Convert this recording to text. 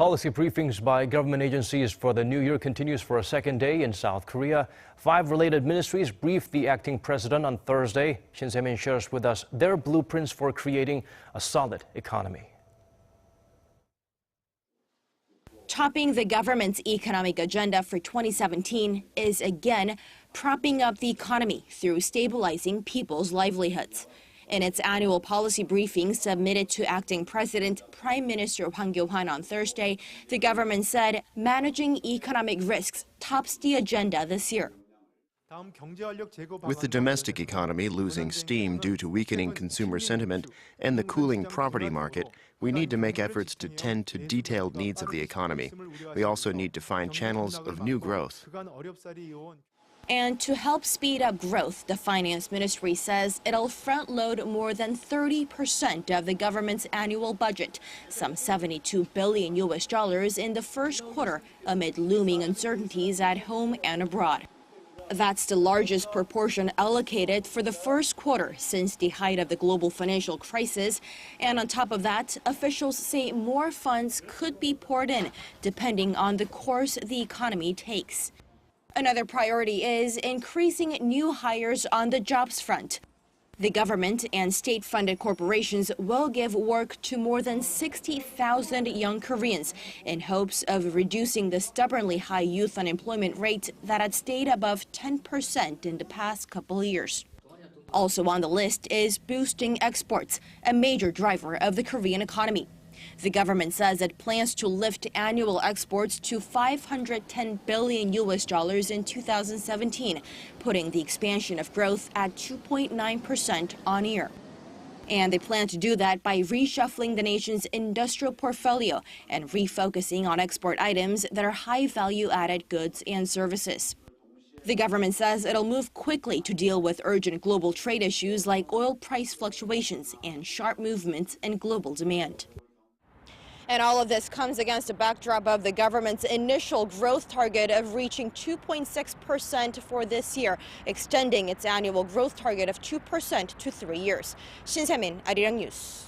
Policy briefings by government agencies for the new year continues for a second day in South Korea. 5 related ministries briefed the acting president on Thursday. Shin Se-min shares with us their blueprints for creating a solid economy. Topping the government's economic agenda for 2017 is again propping up the economy through stabilizing people's livelihoods. In its annual policy briefing submitted to acting President Prime Minister Hwang Kyo-ahn on Thursday, the government said managing economic risks tops the agenda this year. With the domestic economy losing steam due to weakening consumer sentiment and the cooling property market, we need to make efforts to tend to detailed needs of the economy. We also need to find channels of new growth. And to help speed up growth, the finance ministry says it'll front-load more than 30% of the government's annual budget, some $72 billion in the first quarter, amid looming uncertainties at home and abroad. That's the largest proportion allocated for the first quarter since the height of the global financial crisis. And on top of that, officials say more funds could be poured in, depending on the course the economy takes. Another priority is increasing new hires on the jobs front. The government and state-funded corporations will give work to more than 60,000 young Koreans in hopes of reducing the stubbornly high youth unemployment rate that had stayed above 10% in the past couple of years. Also on the list is boosting exports, a major driver of the Korean economy. The government says it plans to lift annual exports to $510 billion in 2017, putting the expansion of growth at 2.9% on year. And they plan to do that by reshuffling the nation's industrial portfolio and refocusing on export items that are high value-added goods and services. The government says it'll move quickly to deal with urgent global trade issues like oil price fluctuations and sharp movements in global demand. And all of this comes against a backdrop of the government's initial growth target of reaching 2.6% for this year, extending its annual growth target of 2% to 3 years. Shin Se-min, Arirang News.